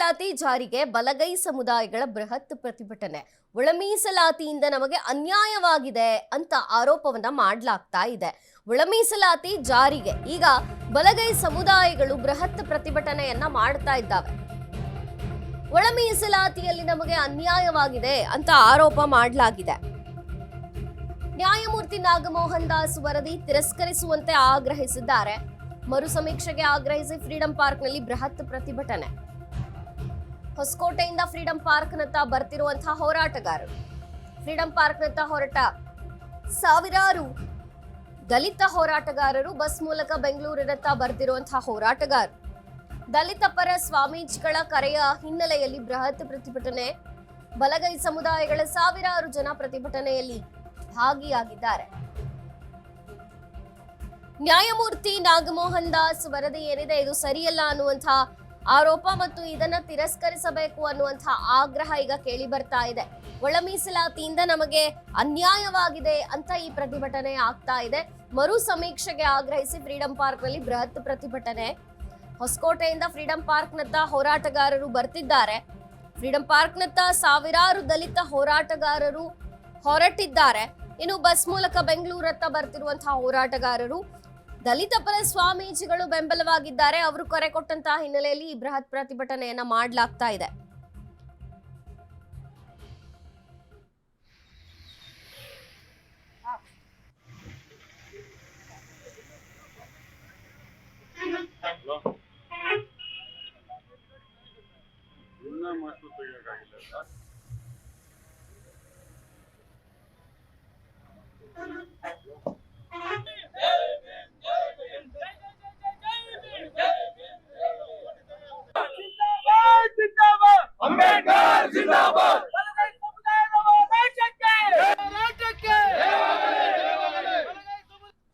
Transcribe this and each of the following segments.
ಮೀಸಲಾತಿ ಜಾರಿಗೆ ಬಲಗೈ ಸಮುದಾಯಗಳ ಬೃಹತ್ ಪ್ರತಿಭಟನೆ. ಒಳ ಮೀಸಲಾತಿಯಿಂದ ನಮಗೆ ಅನ್ಯಾಯವಾಗಿದೆ ಅಂತ ಆರೋಪವನ್ನ ಮಾಡಲಾಗ್ತಾ ಇದೆ. ಒಳ ಮೀಸಲಾತಿ ಜಾರಿಗೆ ಈಗ ಬಲಗೈ ಸಮುದಾಯಗಳು ಬೃಹತ್ ಪ್ರತಿಭಟನೆಯನ್ನ ಮಾಡ್ತಾ ಇದ್ದಾವೆ. ಒಳ ಮೀಸಲಾತಿಯಲ್ಲಿ ನಮಗೆ ಅನ್ಯಾಯವಾಗಿದೆ ಅಂತ ಆರೋಪ ಮಾಡಲಾಗಿದೆ. ನ್ಯಾಯಮೂರ್ತಿ ನಾಗಮೋಹನ್ ದಾಸ್ ವರದಿ ತಿರಸ್ಕರಿಸುವಂತೆ ಆಗ್ರಹಿಸಿದ್ದಾರೆ. ಮರು ಸಮೀಕ್ಷೆಗೆ ಆಗ್ರಹಿಸಿ ಫ್ರೀಡಂ ಪಾರ್ಕ್ನಲ್ಲಿ ಬೃಹತ್ ಪ್ರತಿಭಟನೆ. ಹೊಸಕೋಟೆಯಿಂದ ಫ್ರೀಡಂ ಪಾರ್ಕ್ನತ್ತ ಬರ್ತಿರುವಂತಹ ಹೋರಾಟಗಾರರು, ಫ್ರೀಡಂ ಪಾರ್ಕ್ನತ್ತ ಹೊರಟ ಸಾವಿರಾರು ದಲಿತ ಹೋರಾಟಗಾರರು, ಬಸ್ ಮೂಲಕ ಬೆಂಗಳೂರಿನತ್ತ ಬರ್ತಿರುವಂತಹ ಹೋರಾಟಗಾರರು, ದಲಿತ ಪರ ಸ್ವಾಮೀಜಿಗಳ ಕರೆಯ ಹಿನ್ನೆಲೆಯಲ್ಲಿ ಬೃಹತ್ ಪ್ರತಿಭಟನೆ. ಬಲಗೈ ಸಮುದಾಯಗಳ ಸಾವಿರಾರು ಜನ ಪ್ರತಿಭಟನೆಯಲ್ಲಿ ಭಾಗಿಯಾಗಿದ್ದಾರೆ. ನ್ಯಾಯಮೂರ್ತಿ ನಾಗಮೋಹನ್ ದಾಸ್ ವರದಿ ಏನಿದೆ ಇದು ಸರಿಯಲ್ಲ ಅನ್ನುವಂತಹ ಆರೋಪ ಮತ್ತು ಇದನ್ನ ತಿರಸ್ಕರಿಸಬೇಕು ಅನ್ನುವಂತಹ ಆಗ್ರಹ ಈಗ ಕೇಳಿ ಬರ್ತಾ ಇದೆ. ಒಳ ಮೀಸಲಾತಿಯಿಂದ ನಮಗೆ ಅನ್ಯಾಯವಾಗಿದೆ ಅಂತ ಈ ಪ್ರತಿಭಟನೆ ಆಗ್ತಾ ಇದೆ. ಮರು ಸಮೀಕ್ಷೆಗೆ ಆಗ್ರಹಿಸಿ ಫ್ರೀಡಂ ಪಾರ್ಕ್ನಲ್ಲಿ ಬೃಹತ್ ಪ್ರತಿಭಟನೆ. ಹೊಸಕೋಟೆಯಿಂದ ಫ್ರೀಡಂ ಪಾರ್ಕ್ನತ್ತ ಹೋರಾಟಗಾರರು ಬರ್ತಿದ್ದಾರೆ. ಫ್ರೀಡಂ ಪಾರ್ಕ್ನತ್ತ ಸಾವಿರಾರು ದಲಿತ ಹೋರಾಟಗಾರರು ಹೊರಟಿದ್ದಾರೆ. ಇನ್ನು ಬಸ್ ಮೂಲಕ ಬೆಂಗಳೂರತ್ತ ಬರ್ತಿರುವಂತಹ ಹೋರಾಟಗಾರರು, ದಲಿತ ಪರ ಸ್ವಾಮೀಜಿಗಳು ಬೆಂಬಲವಾಗಿದ್ದಾರೆ. ಅವರು ಕರೆ ಕೊಟ್ಟಂತಹ ಹಿನ್ನೆಲೆಯಲ್ಲಿ ಈ ಬೃಹತ್ ಪ್ರತಿಭಟನೆಯನ್ನ ಮಾಡಲಾಗ್ತಾ ಇದೆ.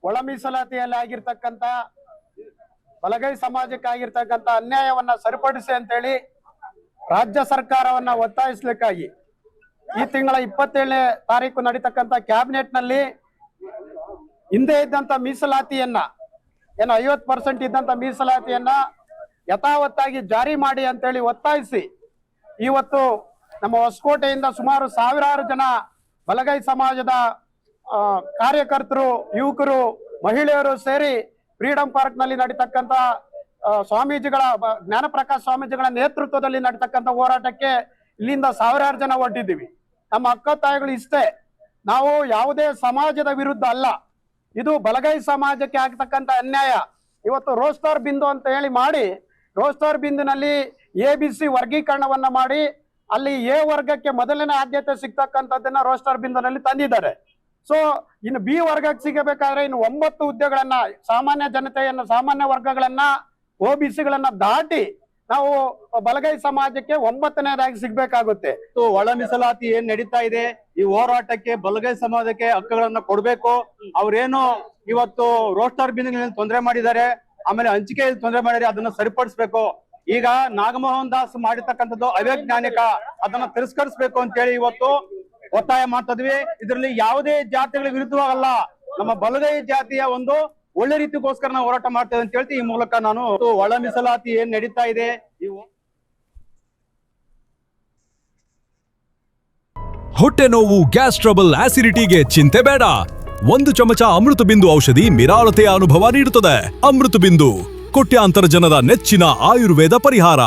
ಒಳ ಮೀಸಲಾತಿಯಲ್ಲಿ ಆಗಿರ್ತಕ್ಕಂಥ ಬಲಗೈ ಸಮಾಜಕ್ಕೆ ಆಗಿರ್ತಕ್ಕಂಥ ಅನ್ಯಾಯವನ್ನ ಸರಿಪಡಿಸಿ ಅಂತೇಳಿ ರಾಜ್ಯ ಸರ್ಕಾರವನ್ನ ಒತ್ತಾಯಿಸಲಿಕ್ಕಾಗಿ ಈ ತಿಂಗಳ 27ನೇ ತಾರೀಕು ನಡೀತಕ್ಕಂಥ ಕ್ಯಾಬಿನೆಟ್ ನಲ್ಲಿ ಹಿಂದೆ ಇದ್ದಂತ ಮೀಸಲಾತಿಯನ್ನ ಏನು 50% ಇದ್ದಂತ ಮೀಸಲಾತಿಯನ್ನ ಯಥಾವತ್ತಾಗಿ ಜಾರಿ ಮಾಡಿ ಅಂತೇಳಿ ಒತ್ತಾಯಿಸಿ ಇವತ್ತು ನಮ್ಮ ಹೊಸಕೋಟೆಯಿಂದ ಸುಮಾರು ಸಾವಿರಾರು ಜನ ಬಲಗೈ ಸಮಾಜದ ಕಾರ್ಯಕರ್ತರು, ಯುವಕರು, ಮಹಿಳೆಯರು ಸೇರಿ ಫ್ರೀಡಂ ಪಾರ್ಕ್ ನಲ್ಲಿ ನಡೀತಕ್ಕಂಥ ಸ್ವಾಮೀಜಿಗಳ ಜ್ಞಾನಪ್ರಕಾಶ್ ಸ್ವಾಮೀಜಿಗಳ ನೇತೃತ್ವದಲ್ಲಿ ನಡೀತಕ್ಕಂಥ ಹೋರಾಟಕ್ಕೆ ಇಲ್ಲಿಂದ ಸಾವಿರಾರು ಜನ ಹೊರಟಿದ್ದೀವಿ. ನಮ್ಮ ಅಕ್ಕ ತಾಯಿಗಳು ಇಷ್ಟೇ, ನಾವು ಯಾವುದೇ ಸಮಾಜದ ವಿರುದ್ಧ ಅಲ್ಲ, ಇದು ಬಲಗೈ ಸಮಾಜಕ್ಕೆ ಆಗ್ತಕ್ಕಂಥ ಅನ್ಯಾಯ. ಇವತ್ತು ರೋಸ್ಟರ್ ಬಿಂದು ಅಂತ ಹೇಳಿ ಮಾಡಿ ರೋಸ್ಟರ್ ಬಿಂದುನಲ್ಲಿ ABC ವರ್ಗೀಕರಣವನ್ನ ಮಾಡಿ ಅಲ್ಲಿ ಎ ವರ್ಗಕ್ಕೆ ಮೊದಲನೇ ಆದ್ಯತೆ ಸಿಗ್ತಕ್ಕಂಥದ್ದನ್ನ ರೋಸ್ಟರ್ ಬಿಂದುನಲ್ಲಿ ತಂದಿದ್ದಾರೆ. ಸೊ ಇನ್ನು ಬಿ ವರ್ಗಕ್ಕೆ ಸಿಗಬೇಕಾದ್ರೆ ಇನ್ನು 9 ಹುದ್ದೆಗಳನ್ನ ಸಾಮಾನ್ಯ ಜನತೆಯನ್ನ, ಸಾಮಾನ್ಯ ವರ್ಗಗಳನ್ನ, OBCಗಳನ್ನ ದಾಟಿ ನಾವು ಬಲಗೈ ಸಮಾಜಕ್ಕೆ 9ನೇದಾಗಿ ಸಿಗ್ಬೇಕಾಗುತ್ತೆ. ಒಳ ಮೀಸಲಾತಿ ಏನ್ ನಡೀತಾ ಇದೆ, ಈ ಹೋರಾಟಕ್ಕೆ ಬಲಗೈ ಸಮಾಜಕ್ಕೆ ಹಕ್ಕುಗಳನ್ನ ಕೊಡ್ಬೇಕು. ಅವ್ರೇನು ಇವತ್ತು ರೋಸ್ಟರ್ ಬಿಂದುಗಳಲ್ಲಿ ತೊಂದರೆ ಮಾಡಿದ್ದಾರೆ, ಆಮೇಲೆ ಹಂಚಿಕೆಯಲ್ಲಿ ತೊಂದರೆ ಮಾಡಿದ್ದಾರೆ, ಅದನ್ನ ಸರಿಪಡಿಸ್ಬೇಕು. ಈಗ ನಾಗಮೋಹನ್ ದಾಸ್ ಮಾಡಿರ್ತಕ್ಕಂಥದ್ದು ಅವೈಜ್ಞಾನಿಕ, ಅದನ್ನ ತಿರಸ್ಕರಿಸಬೇಕು ಅಂತ ಹೇಳಿ ಇವತ್ತು ಒತ್ತಾಯ ಮಾಡ್ತಾ ಇದ್ವಿ. ಇದರಲ್ಲಿ ಯಾವುದೇ ಜಾತಿಗಳ ವಿರುದ್ಧವಾಗಲ್ಲ, ನಮ್ಮ ಬಲಗೈ ಜಾತಿಯ ಒಂದು ಒಳ್ಳೆ ರೀತಿಗೋಸ್ಕರ ನಾವು ಹೋರಾಟ ಮಾಡ್ತೇವೆ ಅಂತ ಹೇಳ್ತೀವಿ. ಈ ಮೂಲಕ ನಾನು ಒಳ ಮೀಸಲಾತಿ ಏನ್ ನಡೀತಾ ಇದೆ, ಹೊಟ್ಟೆ ನೋವು, ಗ್ಯಾಸ್ ಟ್ರಬಲ್, ಆಸಿಡಿಟಿಗೆ ಚಿಂತೆ ಬೇಡ. 1 ಚಮಚ ಅಮೃತ ಬಿಂದು ಔಷಧಿ ನಿರಾಳತೆಯ ಅನುಭವ ನೀಡುತ್ತದೆ. ಅಮೃತ ಬಿಂದು, ಕೋಟ್ಯಾಂತರ ಜನರ ನೆಚ್ಚಿನ ಆಯುರ್ವೇದ ಪರಿಹಾರ.